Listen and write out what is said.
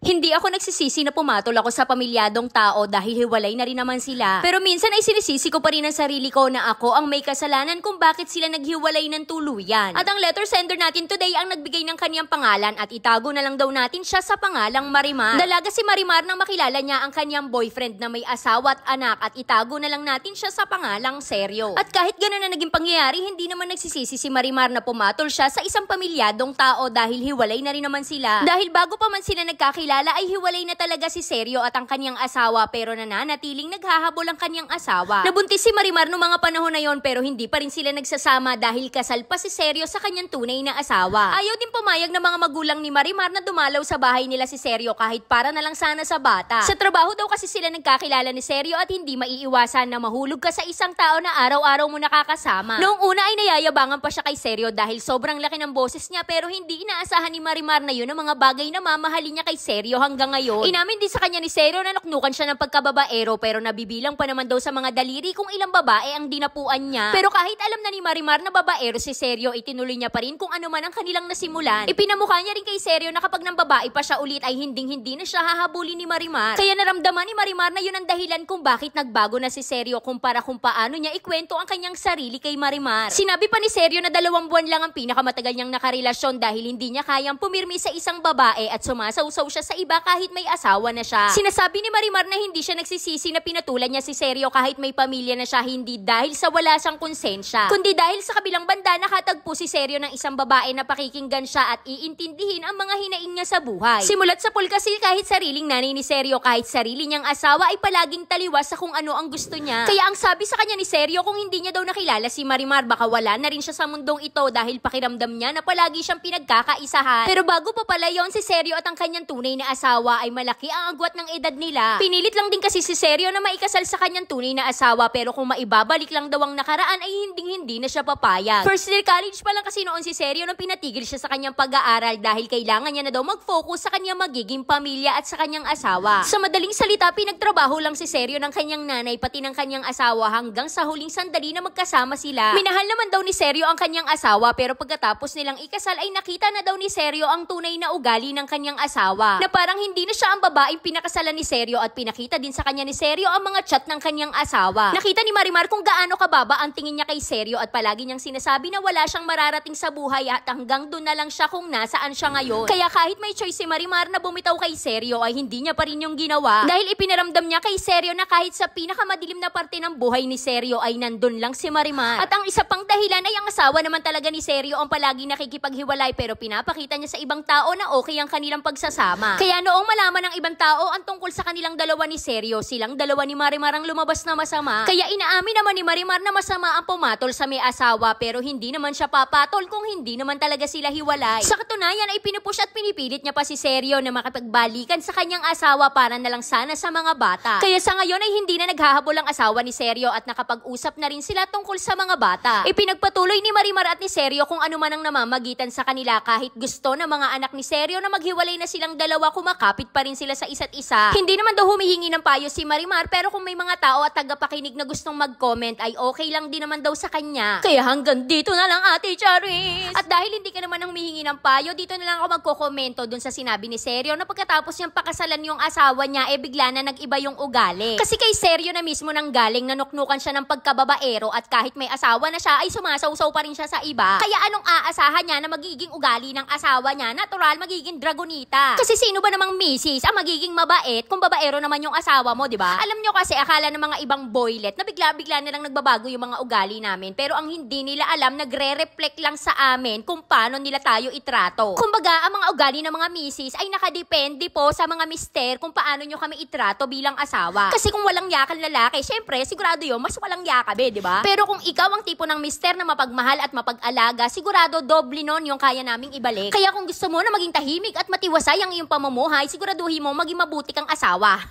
Hindi ako nagsisisi na pumatol ako sa pamilyadong tao dahil hiwalay na rin naman sila. Pero minsan ay sinisisi ko pa rin ang sarili ko na ako ang may kasalanan kung bakit sila naghiwalay ng tuluyan. At ang letter sender natin today ang nagbigay ng kaniyang pangalan at itago na lang daw natin siya sa pangalang Marimar. Dalaga si Marimar nang makilala niya ang kaniyang boyfriend na may asawa at anak at itago na lang natin siya sa pangalang Seryo. At kahit gano'n na naging pangyayari, hindi naman nagsisisi si Marimar na pumatol siya sa isang pamilyadong tao dahil hiwalay na rin naman sila. Dahil bago pa man sila nagkakilala ay hiwalay na talaga si Seryo at ang kanyang asawa pero nananatiling naghahabol ang kanyang asawa. Nabuntis si Marimar noong mga panahon na yon pero hindi pa rin sila nagsasama dahil kasal pa si Seryo sa kanyang tunay na asawa. Ayaw din pumayag ng mga magulang ni Marimar na dumalaw sa bahay nila si Seryo kahit para na lang sana sa bata. Sa trabaho daw kasi sila nagkakilala ni Seryo at hindi maiiwasan na mahulog ka sa isang tao na araw-araw mo nakakasama. Noong una ay nayayabangan pa siya kay Seryo dahil sobrang laki ng boses niya pero hindi inaasahan ni Marimar na yun ang mga bagay na mamahalin niya kay Seryo hanggang ngayon. Inamin din sa kanya ni Seryo na naknukan siya ng pagkababaero pero nabibilang pa naman daw sa mga daliri kung ilang babae ang dinapuan niya. Pero kahit alam na ni Marimar na babaero si Seryo, itinuloy niya pa rin kung ano man ang kanilang nasimulan. Ipinamukha niya rin kay Seryo na kapag nang babae pa siya ulit ay hinding-hindi na siya hahabulin ni Marimar. Kaya naramdaman ni Marimar na yun ang dahilan kung bakit nagbago na si Seryo kumpara kung paano niya ikwento ang kanyang sarili kay Marimar. Sinabi pa ni Seryo na 2 buwan lang ang pinakamatagal niyang nakarelasyon dahil hindi niya kayang pumirmi sa isang babae at sumasawsaw siya sa iba kahit may asawa na siya. Sinasabi ni Marimar na hindi siya nagsisisi na pinatulan niya si Seryo kahit may pamilya na siya, hindi dahil sa wala siyang konsensya, kundi dahil sa kabilang banda nakatagpo si Seryo ng isang babae na pakikinggan siya at iintindihin ang mga hinaing niya sa buhay. Simulat sa pool kasi kahit sariling nanay ni Seryo, kahit sarili niyang asawa ay palaging taliwas sa kung ano ang gusto niya. Kaya ang sabi sa kanya ni Seryo kung hindi niya daw nakilala si Marimar baka wala na rin siya sa mundong ito dahil pakiramdam niya na palagi siyang pinagkakaisahan. Pero bago pa pala yon, si Seryo at ang kanyang tunay na asawa ay malaki ang agwat ng edad nila. Pinilit lang din kasi si Seryo na maikasal sa kanyang tunay na asawa pero kung maibabalik lang daw ang nakaraan ay hindi na siya papayag. First year college pa lang kasi noon si Seryo nang pinatigil siya sa kanyang pag-aaral dahil kailangan niya na daw mag-focus sa kanyang magiging pamilya at sa kanyang asawa. Sa madaling salita, pinagtrabaho lang si Seryo ng kanyang nanay pati ng kanyang asawa hanggang sa huling sandali na magkasama sila. Minahal naman daw ni Seryo ang kanyang asawa pero pagkatapos nilang ikasal ay nakita na daw ni Seryo ang tunay na ugali ng kanyang asawa. Na parang hindi na siya ang babaeng pinakasalan ni Seryo at pinakita din sa kanya ni Seryo ang mga chat ng kanyang asawa. Nakita ni Marimar kung gaano kababa ang tingin niya kay Seryo at palagi niyang sinasabi na wala siyang mararating sa buhay at hanggang doon na lang siya kung nasaan siya ngayon. Kaya kahit may choice si Marimar na bumitaw kay Seryo ay hindi niya pa rin yung ginawa dahil ipinaramdam niya kay Seryo na kahit sa pinakamadilim na parte ng buhay ni Seryo ay nandun lang si Marimar. At ang isa pang dahilan ay ang asawa naman talaga ni Seryo ang palagi nakikipaghiwalay pero pinapakita niya sa ibang tao na okay ang kanilang pagsasama. Kaya noong malaman ng ibang tao ang tungkol sa kanilang dalawa ni Seryo, silang dalawa ni Marimar ang lumabas na masama. Kaya inaamin naman ni Marimar na masama ang pumatol sa may asawa pero hindi naman siya papatol kung hindi naman talaga sila hiwalay. Sa katunayan ay pinupush at pinipilit niya pa si Seryo na makipagbalikan sa kanyang asawa para na lang sana sa mga bata. Kaya sa ngayon ay hindi na naghahabol ang asawa ni Seryo at nakapag-usap na rin sila tungkol sa mga bata. Ipinagpatuloy ni Marimar at ni Seryo kung ano man ang namamagitan sa kanila kahit gusto ng mga anak ni Seryo na maghiwalay na silang dalawa, kumakapit pa rin sila sa isa't isa. Hindi naman daw humihingi ng payo si Marimar pero kung may mga tao at tagapakinig na gustong mag-comment ay okay lang din naman daw sa kanya. Kaya hanggang dito na lang Ate Charis. At dahil hindi ka naman humihingi ng payo, dito na lang ako magkokomento dun sa sinabi ni Seryo na pagkatapos niyang pakasalan yung asawa niya bigla na nag-iba yung ugali. Kasi kay Seryo na mismo nang galing nanuknukan siya ng pagkababaero at kahit may asawa na siya ay sumasawsaw pa rin siya sa iba. Kaya anong aasahan niya na magiging ugali ng asawa niya? Natural magiging dragonita. Kasi sino ba namang misis ang magiging mabait kung babaero naman yung asawa mo, di ba? Alam nyo kasi akala ng mga ibang boylet na bigla-bigla na lang nagbabago yung mga ugali namin. Pero ang hindi nila alam, nagre-reflect lang sa amin kung paano nila tayo itrato. Kumbaga, ang mga ugali ng mga misis ay nakadepende po sa mga mister kung paano nyo kami itrato bilang asawa. Kasi kung walang yakan lalaki, syempre, sigurado yun, mas walang yakabe, di ba? Pero kung ikaw ang tipo ng mister na mapagmahal at mapag-alaga, sigurado doble nun yung kaya naming ibalik. Kaya kung gusto mo na maging tahimik at matiwasay ang iyong pamumuhay, siguraduhin mo maging mabuti kang asawa.